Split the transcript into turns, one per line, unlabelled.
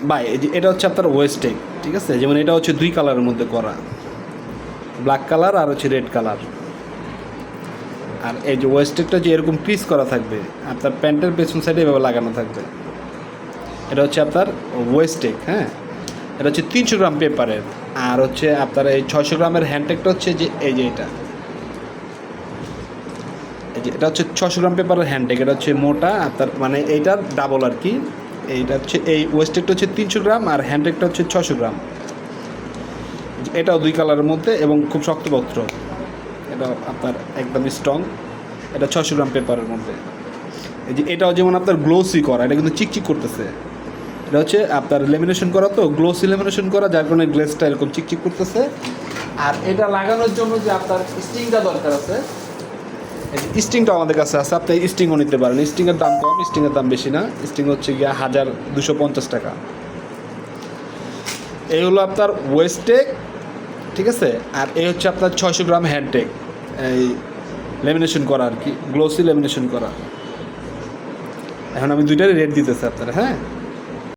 ভাই এই যে এটা হচ্ছে আপনার ওয়েস্টেক, ঠিক আছে, যেমন এটা হচ্ছে 2 কালারের মধ্যে করা, ব্ল্যাক কালার আর হচ্ছে রেড কালার। আর এই যে ওয়েস্টেকটা যে এরকম পিস করা থাকবে, আপনার প্যান্টের পেছন সাইডে এভাবে লাগানো থাকবে। এটা হচ্ছে আপনার ওয়েস্টেক, হ্যাঁ। এটা হচ্ছে 300 গ্রাম পেপারের। আর হচ্ছে আপনার এই 600 গ্রামের হ্যান্ডটেকটা হচ্ছে যে এই যে এটা, এই যে এটা হচ্ছে 600 গ্রাম পেপারের হ্যান্ডটেক। এটা হচ্ছে মোটা আপনার, মানে এইটার ডাবল আর কি। এইটা হচ্ছে এই ওয়েস্টেকটা হচ্ছে 300 গ্রাম আর হ্যান্ডটেকটা হচ্ছে 600 গ্রাম। এটাও 2 কালারের মধ্যে এবং খুব শক্তপত্র। এটা আপনার একদম স্ট্রং। এটা 600 গ্রাম পেপারের মধ্যে। এই যে এটাও যেমন আপনার গ্লোসি করা, এটা কিন্তু চিকচিক করতেছে। এটা হচ্ছে আপনার লেমিনেশন করা, তো গ্লোসি লেমিনেশন করা, যার কারণে গ্লেসটা এরকম চিকচিক করতেছে। আর এটা লাগানোর জন্য যে আপনার স্টিংটা দরকার আছে, এই যে স্টিংটা আমাদের কাছে আছে, আপনি স্টিংও নিতে পারেন। স্টিংয়ের দাম কম, স্টিংয়ের দাম বেশি না। স্টিং হচ্ছে গিয়ে 1250 টাকা। এই হলো আপনার ওয়েস্টেক, ঠিক আছে। আর এই হচ্ছে আপনার 600 গ্রাম হ্যান্ডটেক, এই লেমিনেশন করা আর কি, গ্লোসি লেমিনেশন করা। এখন আমি দুইটারই রেট দিতেছি আপনারা, হ্যাঁ।